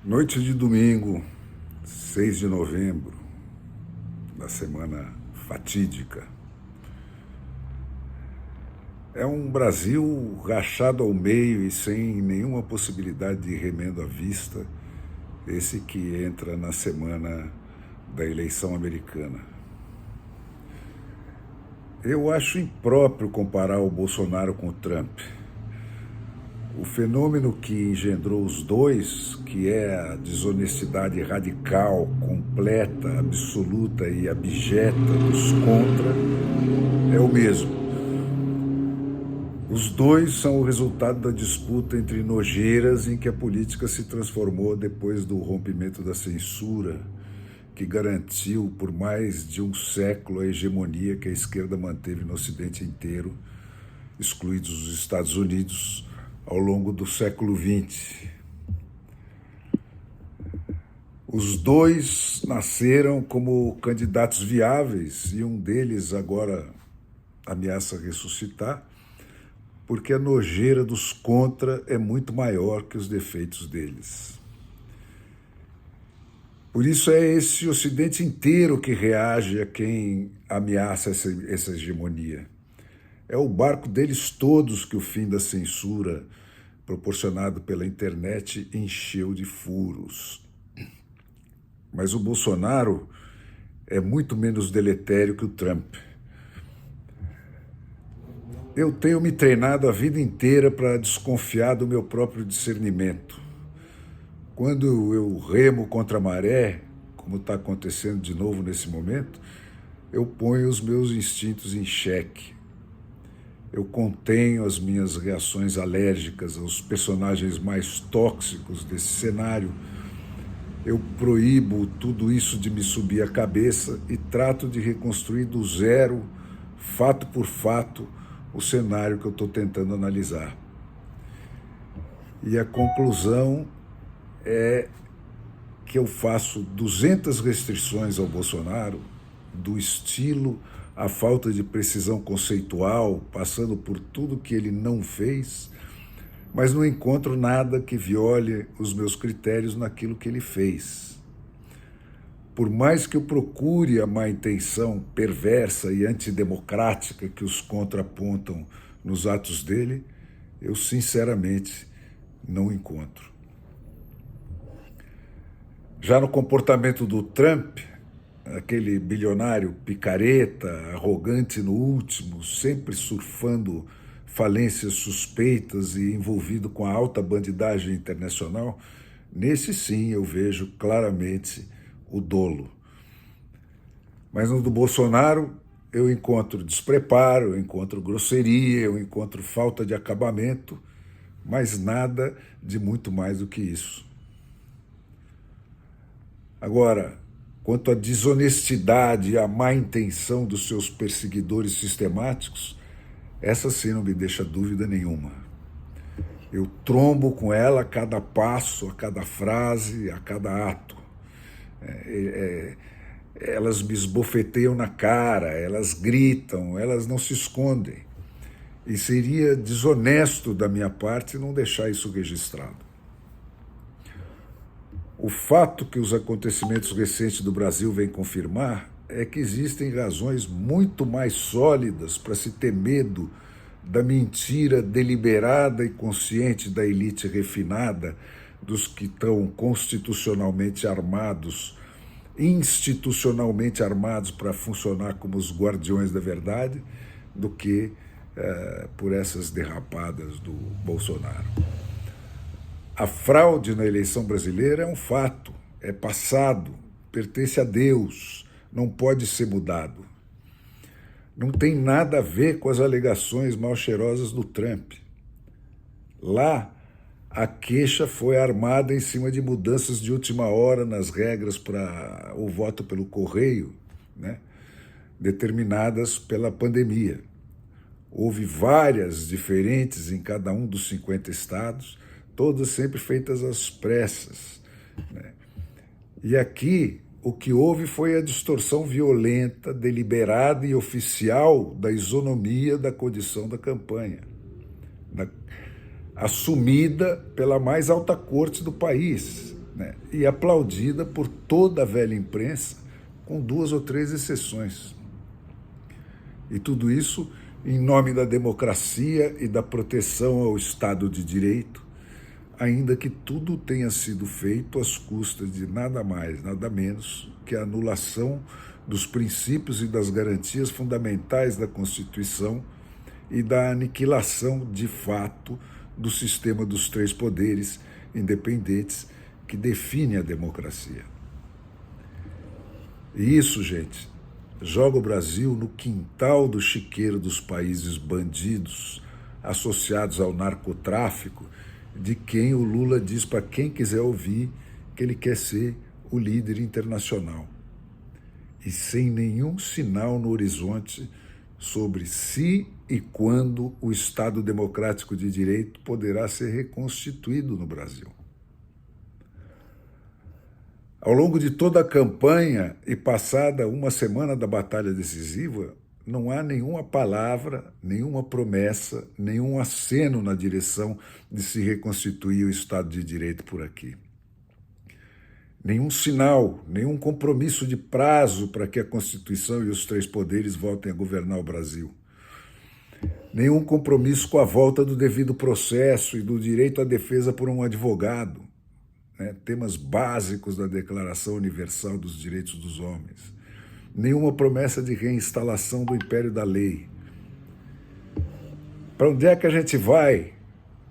Noite de domingo, 6 de novembro, da semana fatídica. É um Brasil rachado ao meio e sem nenhuma possibilidade de remendo à vista, esse que entra na semana da eleição americana. Eu acho impróprio comparar o Bolsonaro com o Trump. O fenômeno que engendrou os dois, que é a desonestidade radical, completa, absoluta e abjeta dos contra, é o mesmo. Os dois são o resultado da disputa entre nojeiras em que a política se transformou depois do rompimento da censura, que garantiu por mais de um século a hegemonia que a esquerda manteve no Ocidente inteiro, excluídos os Estados Unidos, ao longo do século XX. Os dois nasceram como candidatos viáveis e um deles agora ameaça ressuscitar, porque a nojeira dos contra é muito maior que os defeitos deles. Por isso é esse Ocidente inteiro que reage a quem ameaça essa hegemonia. É o barco deles todos que o fim da censura, proporcionado pela internet, encheu de furos. Mas o Bolsonaro é muito menos deletério que o Trump. Eu tenho me treinado a vida inteira para desconfiar do meu próprio discernimento. Quando eu remo contra a maré, como está acontecendo de novo nesse momento, eu ponho os meus instintos em xeque. Eu contenho as minhas reações alérgicas aos personagens mais tóxicos desse cenário. Eu proíbo tudo isso de me subir a cabeça e trato de reconstruir do zero, fato por fato, o cenário que eu estou tentando analisar. E a conclusão é que eu faço 200 restrições ao Bolsonaro, do estilo à falta de precisão conceitual, passando por tudo que ele não fez, mas não encontro nada que viole os meus critérios naquilo que ele fez. Por mais que eu procure a má intenção perversa e antidemocrática que os contrapontam nos atos dele, eu sinceramente não encontro. Já no comportamento do Trump, aquele bilionário picareta, arrogante no último, sempre surfando falências suspeitas e envolvido com a alta bandidagem internacional, nesse sim eu vejo claramente o dolo. Mas no do Bolsonaro eu encontro despreparo, eu encontro grosseria, eu encontro falta de acabamento, mas nada de muito mais do que isso. Agora, quanto à desonestidade e à má intenção dos seus perseguidores sistemáticos, essa sim não me deixa dúvida nenhuma. Eu trombo com ela a cada passo, a cada frase, a cada ato. Elas me esbofeteiam na cara, elas gritam, elas não se escondem. E seria desonesto da minha parte não deixar isso registrado. O fato que os acontecimentos recentes do Brasil vêm confirmar é que existem razões muito mais sólidas para se ter medo da mentira deliberada e consciente da elite refinada, dos que estão constitucionalmente armados, institucionalmente armados para funcionar como os guardiões da verdade, do que por essas derrapadas do Bolsonaro. A fraude na eleição brasileira é um fato, é passado, pertence a Deus, não pode ser mudado. Não tem nada a ver com as alegações mal cheirosas do Trump. Lá, a queixa foi armada em cima de mudanças de última hora nas regras para o voto pelo correio, né, determinadas pela pandemia. Houve várias diferentes em cada um dos 50 estados, todas sempre feitas às pressas, né? E aqui o que houve foi a distorção violenta, deliberada e oficial da isonomia da condição da campanha, assumida pela mais alta corte do país, né, e aplaudida por toda a velha imprensa, com 2 ou 3 exceções. E tudo isso em nome da democracia e da proteção ao Estado de Direito, ainda que tudo tenha sido feito às custas de nada mais, nada menos que a anulação dos princípios e das garantias fundamentais da Constituição e da aniquilação, de fato, do sistema dos 3 poderes independentes que define a democracia. E isso, gente, joga o Brasil no quintal do chiqueiro dos países bandidos, associados ao narcotráfico, de quem o Lula diz para quem quiser ouvir que ele quer ser o líder internacional. E sem nenhum sinal no horizonte sobre se e quando o Estado Democrático de Direito poderá ser reconstituído no Brasil. Ao longo de toda a campanha e passada uma semana da batalha decisiva, não há nenhuma palavra, nenhuma promessa, nenhum aceno na direção de se reconstituir o Estado de Direito por aqui. Nenhum sinal, nenhum compromisso de prazo para que a Constituição e os 3 poderes voltem a governar o Brasil. Nenhum compromisso com a volta do devido processo e do direito à defesa por um advogado, né, temas básicos da Declaração Universal dos Direitos dos Homens. Nenhuma promessa de reinstalação do império da lei. Para onde é que a gente vai,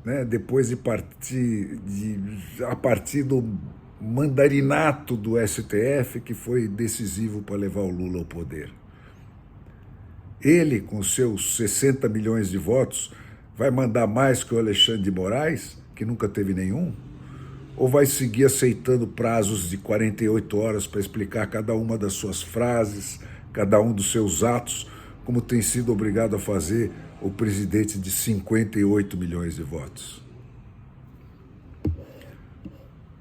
né, depois de a partir do mandarinato do STF, que foi decisivo para levar o Lula ao poder? Ele, com seus 60 milhões de votos, vai mandar mais que o Alexandre de Moraes, que nunca teve nenhum? Ou vai seguir aceitando prazos de 48 horas para explicar cada uma das suas frases, cada um dos seus atos, como tem sido obrigado a fazer o presidente de 58 milhões de votos?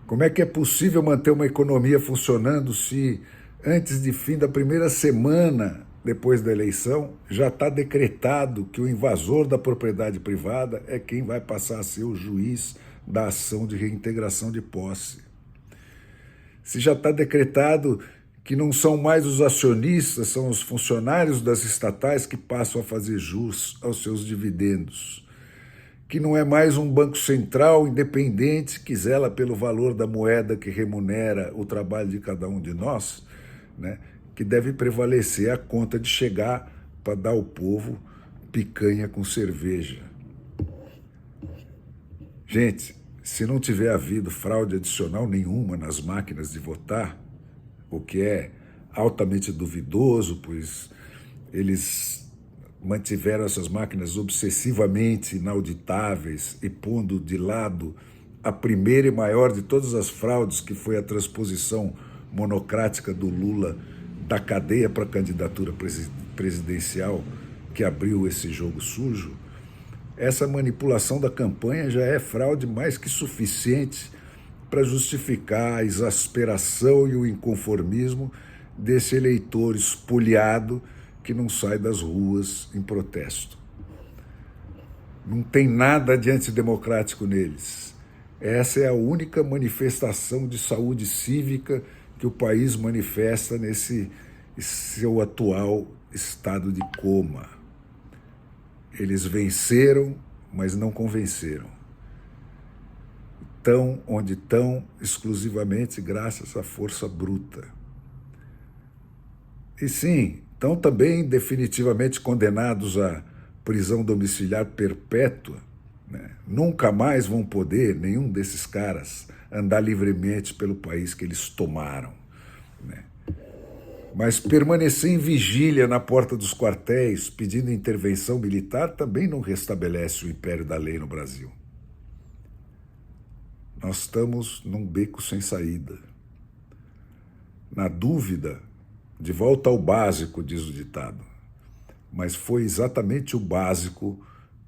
Como é que é possível manter uma economia funcionando se, antes de fim da primeira semana depois da eleição, já está decretado que o invasor da propriedade privada é quem vai passar a ser o juiz da ação de reintegração de posse? Se já está decretado que não são mais os acionistas, são os funcionários das estatais que passam a fazer jus aos seus dividendos, que não é mais um banco central independente que zela pelo valor da moeda que remunera o trabalho de cada um de nós, né, que deve prevalecer a conta de chegar para dar ao povo picanha com cerveja. Gente, se não tiver havido fraude adicional nenhuma nas máquinas de votar, o que é altamente duvidoso, pois eles mantiveram essas máquinas obsessivamente inauditáveis e pondo de lado a primeira e maior de todas as fraudes, que foi a transposição monocrática do Lula da cadeia para a candidatura presidencial, que abriu esse jogo sujo. Essa manipulação da campanha já é fraude mais que suficiente para justificar a exasperação e o inconformismo desse eleitor espoliado que não sai das ruas em protesto. Não tem nada de antidemocrático neles. Essa é a única manifestação de saúde cívica que o país manifesta nesse seu atual estado de coma. Eles venceram, mas não convenceram. Estão onde estão exclusivamente graças à força bruta. E sim, estão também definitivamente condenados à prisão domiciliar perpétua, né? Nunca mais vão poder, nenhum desses caras, andar livremente pelo país que eles tomaram, né? Mas permanecer em vigília na porta dos quartéis, pedindo intervenção militar, também não restabelece o império da lei no Brasil. Nós estamos num beco sem saída. Na dúvida, de volta ao básico, diz o ditado. Mas foi exatamente o básico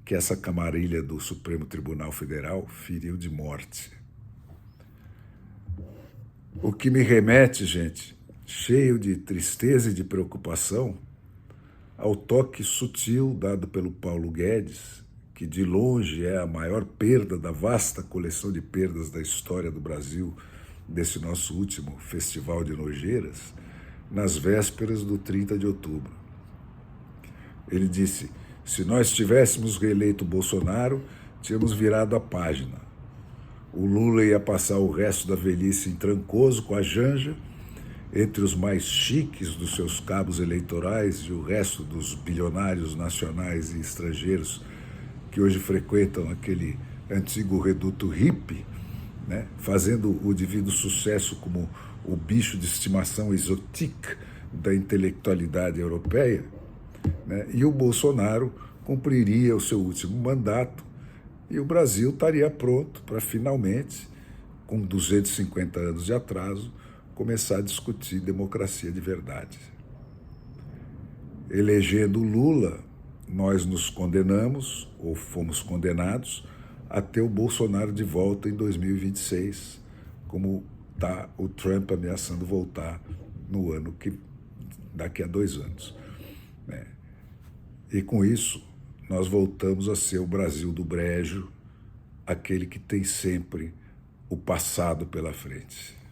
que essa camarilha do Supremo Tribunal Federal feriu de morte. O que me remete, gente, cheio de tristeza e de preocupação, ao toque sutil dado pelo Paulo Guedes, que de longe é a maior perda da vasta coleção de perdas da história do Brasil desse nosso último festival de nojeiras, nas vésperas do 30 de outubro. Ele disse: se nós tivéssemos reeleito Bolsonaro, tínhamos virado a página. O Lula ia passar o resto da velhice em Trancoso com a Janja, entre os mais chiques dos seus cabos eleitorais e o resto dos bilionários nacionais e estrangeiros que hoje frequentam aquele antigo reduto hippie, né, fazendo o devido sucesso como o bicho de estimação exotique da intelectualidade europeia, né, e o Bolsonaro cumpriria o seu último mandato e o Brasil estaria pronto para finalmente, com 250 anos de atraso, começar a discutir democracia de verdade. Elegendo Lula, nós nos condenamos, ou fomos condenados, a ter o Bolsonaro de volta em 2026, como está o Trump ameaçando voltar no ano que daqui a 2 anos. Né? E com isso, nós voltamos a ser o Brasil do brejo, aquele que tem sempre o passado pela frente.